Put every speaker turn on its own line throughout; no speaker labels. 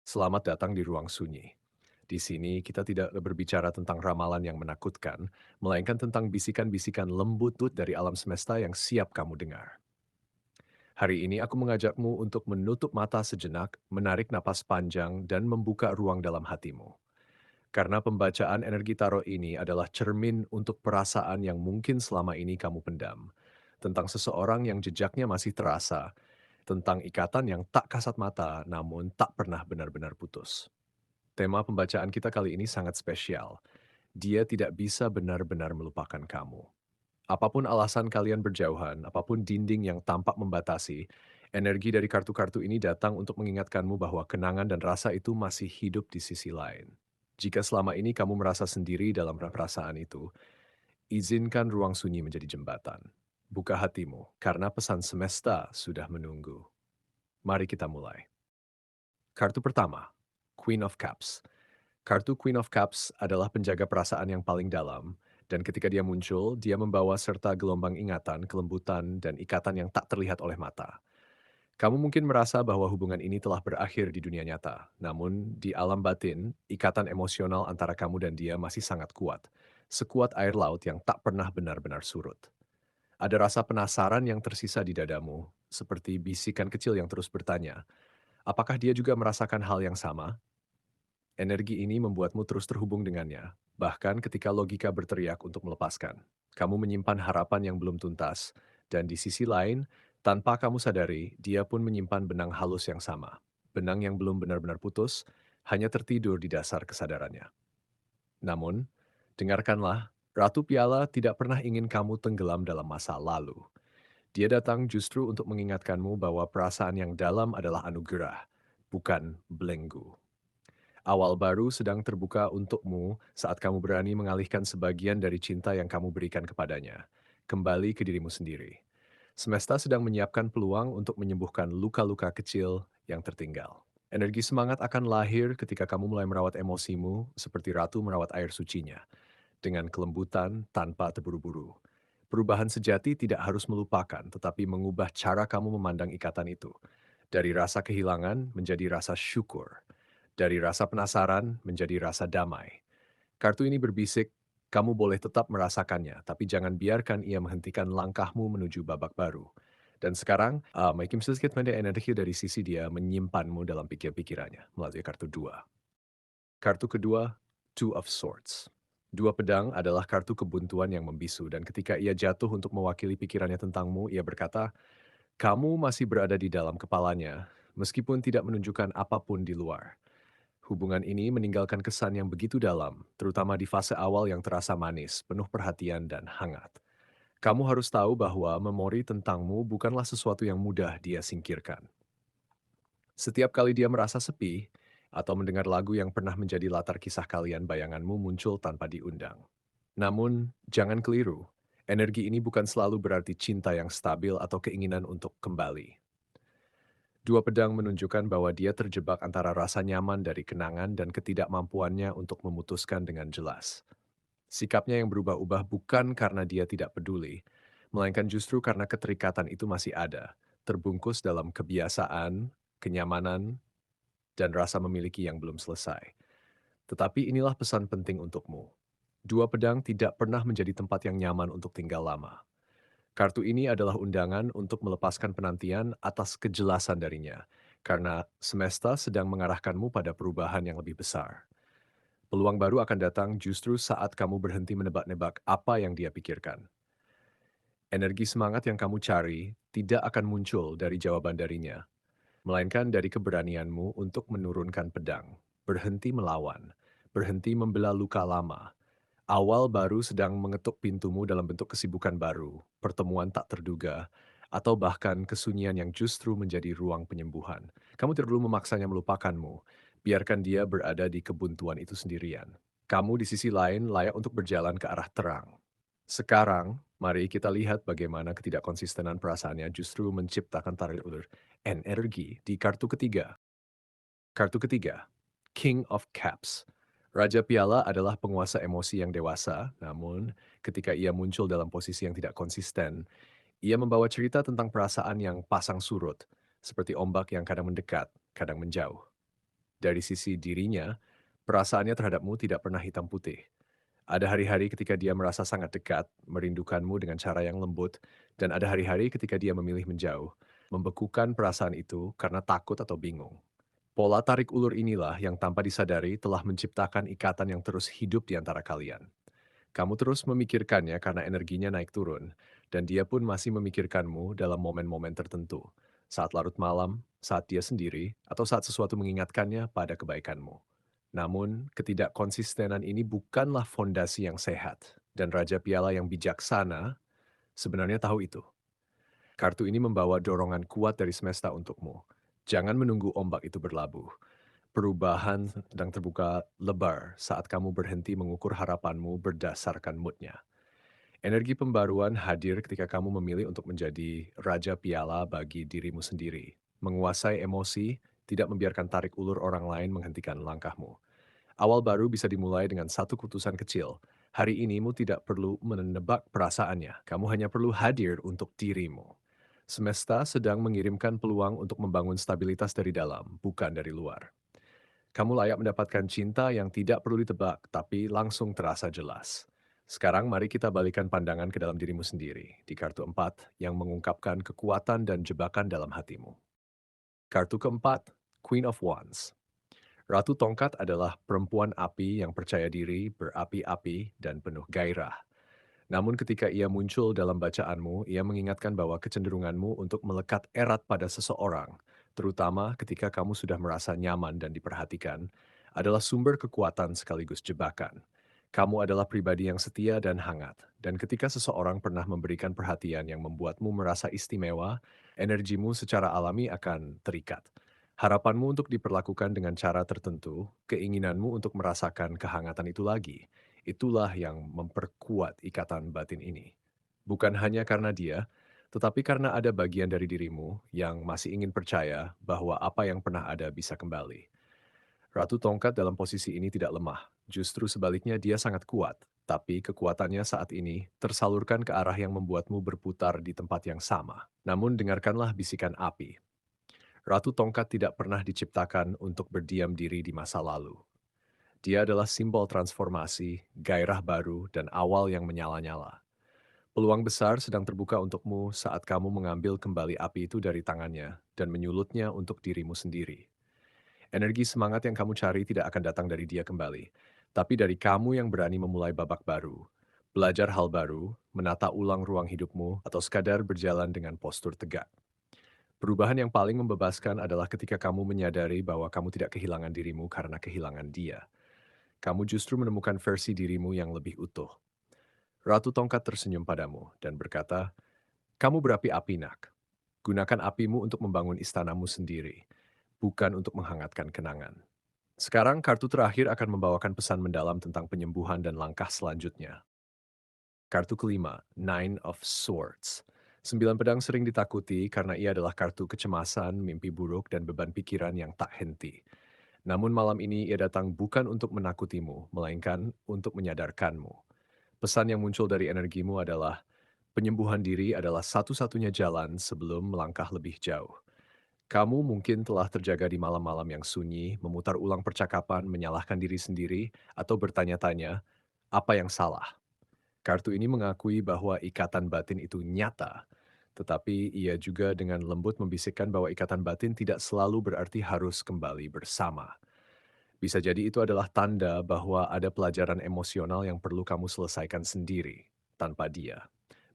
Selamat datang di ruang sunyi. Di sini kita tidak berbicara tentang ramalan yang menakutkan, melainkan tentang bisikan-bisikan lembut dari alam semesta yang siap kamu dengar. Hari ini aku mengajakmu untuk menutup mata sejenak, menarik napas panjang, dan membuka ruang dalam hatimu. Karena pembacaan energi tarot ini adalah cermin untuk perasaan yang mungkin selama ini kamu pendam. Tentang seseorang yang jejaknya masih terasa, tentang ikatan yang tak kasat mata namun tak pernah benar-benar putus. Tema pembacaan kita kali ini sangat spesial. Dia tidak bisa benar-benar melupakan kamu. Apapun alasan kalian berjauhan, apapun dinding yang tampak membatasi, energi dari kartu-kartu ini datang untuk mengingatkanmu bahwa kenangan dan rasa itu masih hidup di sisi lain. Jika selama ini kamu merasa sendiri dalam perasaan itu, izinkan ruang sunyi menjadi jembatan. Buka hatimu, karena pesan semesta sudah menunggu. Mari kita mulai. Kartu pertama, Queen of Cups. Kartu Queen of Cups adalah penjaga perasaan yang paling dalam, dan ketika dia muncul, dia membawa serta gelombang ingatan, kelembutan, dan ikatan yang tak terlihat oleh mata. Kamu mungkin merasa bahwa hubungan ini telah berakhir di dunia nyata, namun di alam batin, ikatan emosional antara kamu dan dia masih sangat kuat. Sekuat air laut yang tak pernah benar-benar surut. Ada rasa penasaran yang tersisa di dadamu, seperti bisikan kecil yang terus bertanya, apakah dia juga merasakan hal yang sama? Energi ini membuatmu terus terhubung dengannya, bahkan ketika logika berteriak untuk melepaskan. Kamu menyimpan harapan yang belum tuntas, dan di sisi lain, tanpa kamu sadari, dia pun menyimpan benang halus yang sama. Benang yang belum benar-benar putus, hanya tertidur di dasar kesadarannya. Namun, dengarkanlah, Ratu Piala tidak pernah ingin kamu tenggelam dalam masa lalu. Dia datang justru untuk mengingatkanmu bahwa perasaan yang dalam adalah anugerah, bukan belenggu. Awal baru sedang terbuka untukmu saat kamu berani mengalihkan sebagian dari cinta yang kamu berikan kepadanya, kembali ke dirimu sendiri. Semesta sedang menyiapkan peluang untuk menyembuhkan luka-luka kecil yang tertinggal. Energi semangat akan lahir ketika kamu mulai merawat emosimu seperti ratu merawat air sucinya, dengan kelembutan tanpa terburu-buru. Perubahan sejati tidak harus melupakan, tetapi mengubah cara kamu memandang ikatan itu. Dari rasa kehilangan menjadi rasa syukur. Dari rasa penasaran menjadi rasa damai. Kartu ini berbisik, kamu boleh tetap merasakannya, tapi jangan biarkan ia menghentikan langkahmu menuju babak baru. Dan sekarang, makin sedikit pendek energi dari sisi dia menyimpanmu dalam pikir-pikirannya melalui kartu dua. Kartu kedua, Two of Swords. Dua pedang adalah kartu kebuntuan yang membisu, dan ketika ia jatuh untuk mewakili pikirannya tentangmu, ia berkata, kamu masih berada di dalam kepalanya, meskipun tidak menunjukkan apapun di luar. Hubungan ini meninggalkan kesan yang begitu dalam, terutama di fase awal yang terasa manis, penuh perhatian dan hangat. Kamu harus tahu bahwa memori tentangmu bukanlah sesuatu yang mudah dia singkirkan. Setiap kali dia merasa sepi, atau mendengar lagu yang pernah menjadi latar kisah kalian, bayanganmu muncul tanpa diundang. Namun, jangan keliru. Energi ini bukan selalu berarti cinta yang stabil atau keinginan untuk kembali. Dua pedang menunjukkan bahwa dia terjebak antara rasa nyaman dari kenangan dan ketidakmampuannya untuk memutuskan dengan jelas. Sikapnya yang berubah-ubah bukan karena dia tidak peduli, melainkan justru karena keterikatan itu masih ada, terbungkus dalam kebiasaan, kenyamanan, dan rasa memiliki yang belum selesai. Tetapi inilah pesan penting untukmu. Dua pedang tidak pernah menjadi tempat yang nyaman untuk tinggal lama. Kartu ini adalah undangan untuk melepaskan penantian atas kejelasan darinya, karena semesta sedang mengarahkanmu pada perubahan yang lebih besar. Peluang baru akan datang justru saat kamu berhenti menebak-nebak apa yang dia pikirkan. Energi semangat yang kamu cari tidak akan muncul dari jawaban darinya, melainkan dari keberanianmu untuk menurunkan pedang, berhenti melawan, berhenti membela luka lama. Awal baru sedang mengetuk pintumu dalam bentuk kesibukan baru, pertemuan tak terduga, atau bahkan kesunyian yang justru menjadi ruang penyembuhan. Kamu tidak perlu memaksanya melupakanmu, biarkan dia berada di kebuntuan itu sendirian. Kamu di sisi lain layak untuk berjalan ke arah terang. Sekarang, mari kita lihat bagaimana ketidakkonsistenan perasaannya justru menciptakan tarik ulur energi di kartu ketiga. Kartu ketiga, King of Cups. Raja Piala adalah penguasa emosi yang dewasa, namun ketika ia muncul dalam posisi yang tidak konsisten, ia membawa cerita tentang perasaan yang pasang surut, seperti ombak yang kadang mendekat, kadang menjauh. Dari sisi dirinya, perasaannya terhadapmu tidak pernah hitam putih. Ada hari-hari ketika dia merasa sangat dekat, merindukanmu dengan cara yang lembut, dan ada hari-hari ketika dia memilih menjauh, membekukan perasaan itu karena takut atau bingung. Pola tarik ulur inilah yang tanpa disadari telah menciptakan ikatan yang terus hidup di antara kalian. Kamu terus memikirkannya karena energinya naik turun, dan dia pun masih memikirkanmu dalam momen-momen tertentu, saat larut malam, saat dia sendiri, atau saat sesuatu mengingatkannya pada kebaikanmu. Namun, ketidakkonsistenan ini bukanlah fondasi yang sehat, dan Raja Piala yang bijaksana sebenarnya tahu itu. Kartu ini membawa dorongan kuat dari semesta untukmu. Jangan menunggu ombak itu berlabuh. Perubahan sedang terbuka lebar saat kamu berhenti mengukur harapanmu berdasarkan moodnya. Energi pembaruan hadir ketika kamu memilih untuk menjadi raja piala bagi dirimu sendiri. Menguasai emosi, tidak membiarkan tarik ulur orang lain menghentikan langkahmu. Awal baru bisa dimulai dengan satu keputusan kecil. Hari ini mu tidak perlu menebak perasaannya, kamu hanya perlu hadir untuk dirimu. Semesta sedang mengirimkan peluang untuk membangun stabilitas dari dalam, bukan dari luar. Kamu layak mendapatkan cinta yang tidak perlu ditebak, tapi langsung terasa jelas. Sekarang mari kita balikan pandangan ke dalam dirimu sendiri, di kartu 4 yang mengungkapkan kekuatan dan jebakan dalam hatimu. Kartu keempat, Queen of Wands. Ratu Tongkat adalah perempuan api yang percaya diri, berapi-api, dan penuh gairah. Namun ketika ia muncul dalam bacaanmu, ia mengingatkan bahwa kecenderunganmu untuk melekat erat pada seseorang, terutama ketika kamu sudah merasa nyaman dan diperhatikan, adalah sumber kekuatan sekaligus jebakan. Kamu adalah pribadi yang setia dan hangat, dan ketika seseorang pernah memberikan perhatian yang membuatmu merasa istimewa, energimu secara alami akan terikat. Harapanmu untuk diperlakukan dengan cara tertentu, keinginanmu untuk merasakan kehangatan itu lagi, itulah yang memperkuat ikatan batin ini. Bukan hanya karena dia, tetapi karena ada bagian dari dirimu yang masih ingin percaya bahwa apa yang pernah ada bisa kembali. Ratu Tongkat dalam posisi ini tidak lemah, justru sebaliknya dia sangat kuat, tapi kekuatannya saat ini tersalurkan ke arah yang membuatmu berputar di tempat yang sama. Namun dengarkanlah bisikan api. Ratu Tongkat tidak pernah diciptakan untuk berdiam diri di masa lalu. Dia adalah simbol transformasi, gairah baru, dan awal yang menyala-nyala. Peluang besar sedang terbuka untukmu saat kamu mengambil kembali api itu dari tangannya dan menyulutnya untuk dirimu sendiri. Energi semangat yang kamu cari tidak akan datang dari dia kembali, tapi dari kamu yang berani memulai babak baru, belajar hal baru, menata ulang ruang hidupmu, atau sekadar berjalan dengan postur tegak. Perubahan yang paling membebaskan adalah ketika kamu menyadari bahwa kamu tidak kehilangan dirimu karena kehilangan dia. Kamu justru menemukan versi dirimu yang lebih utuh. Ratu Tongkat tersenyum padamu dan berkata, "Kamu berapi-api, nak. Gunakan apimu untuk membangun istanamu sendiri, bukan untuk menghangatkan kenangan." Sekarang kartu terakhir akan membawakan pesan mendalam tentang penyembuhan dan langkah selanjutnya. Kartu kelima, Nine of Swords. Sembilan pedang sering ditakuti karena ia adalah kartu kecemasan, mimpi buruk, dan beban pikiran yang tak henti. Namun malam ini ia datang bukan untuk menakutimu, melainkan untuk menyadarkanmu. Pesan yang muncul dari energimu adalah, penyembuhan diri adalah satu-satunya jalan sebelum melangkah lebih jauh. Kamu mungkin telah terjaga di malam-malam yang sunyi, memutar ulang percakapan, menyalahkan diri sendiri, atau bertanya-tanya, apa yang salah? Kartu ini mengakui bahwa ikatan batin itu nyata, tetapi ia juga dengan lembut membisikkan bahwa ikatan batin tidak selalu berarti harus kembali bersama. Bisa jadi itu adalah tanda bahwa ada pelajaran emosional yang perlu kamu selesaikan sendiri, tanpa dia.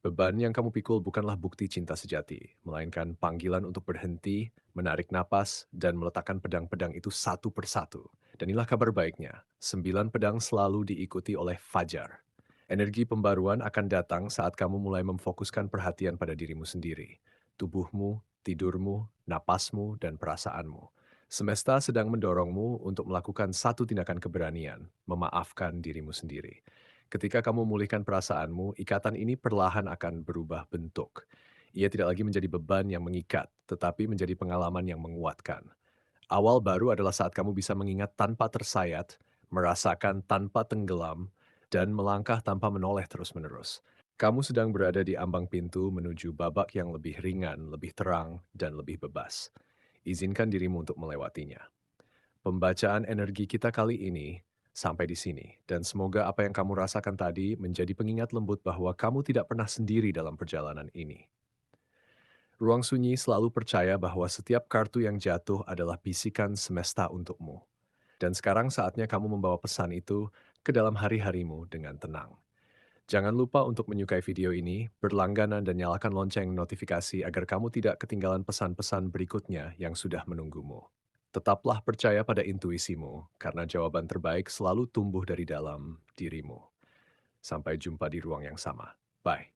Beban yang kamu pikul bukanlah bukti cinta sejati, melainkan panggilan untuk berhenti, menarik napas, dan meletakkan pedang-pedang itu satu persatu. Dan inilah kabar baiknya, 9 pedang selalu diikuti oleh fajar. Energi pembaruan akan datang saat kamu mulai memfokuskan perhatian pada dirimu sendiri, tubuhmu, tidurmu, napasmu, dan perasaanmu. Semesta sedang mendorongmu untuk melakukan satu tindakan keberanian, memaafkan dirimu sendiri. Ketika kamu memulihkan perasaanmu, ikatan ini perlahan akan berubah bentuk. Ia tidak lagi menjadi beban yang mengikat, tetapi menjadi pengalaman yang menguatkan. Awal baru adalah saat kamu bisa mengingat tanpa tersayat, merasakan tanpa tenggelam, dan melangkah tanpa menoleh terus-menerus. Kamu sedang berada di ambang pintu menuju babak yang lebih ringan, lebih terang, dan lebih bebas. Izinkan dirimu untuk melewatinya. Pembacaan energi kita kali ini sampai di sini, dan semoga apa yang kamu rasakan tadi menjadi pengingat lembut bahwa kamu tidak pernah sendiri dalam perjalanan ini. Ruang Sunyi selalu percaya bahwa setiap kartu yang jatuh adalah bisikan semesta untukmu. Dan sekarang saatnya kamu membawa pesan itu ke dalam hari-harimu dengan tenang. Jangan lupa untuk menyukai video ini, berlangganan dan nyalakan lonceng notifikasi agar kamu tidak ketinggalan pesan-pesan berikutnya yang sudah menunggumu. Tetaplah percaya pada intuisimu, karena jawaban terbaik selalu tumbuh dari dalam dirimu. Sampai jumpa di ruang yang sama. Bye.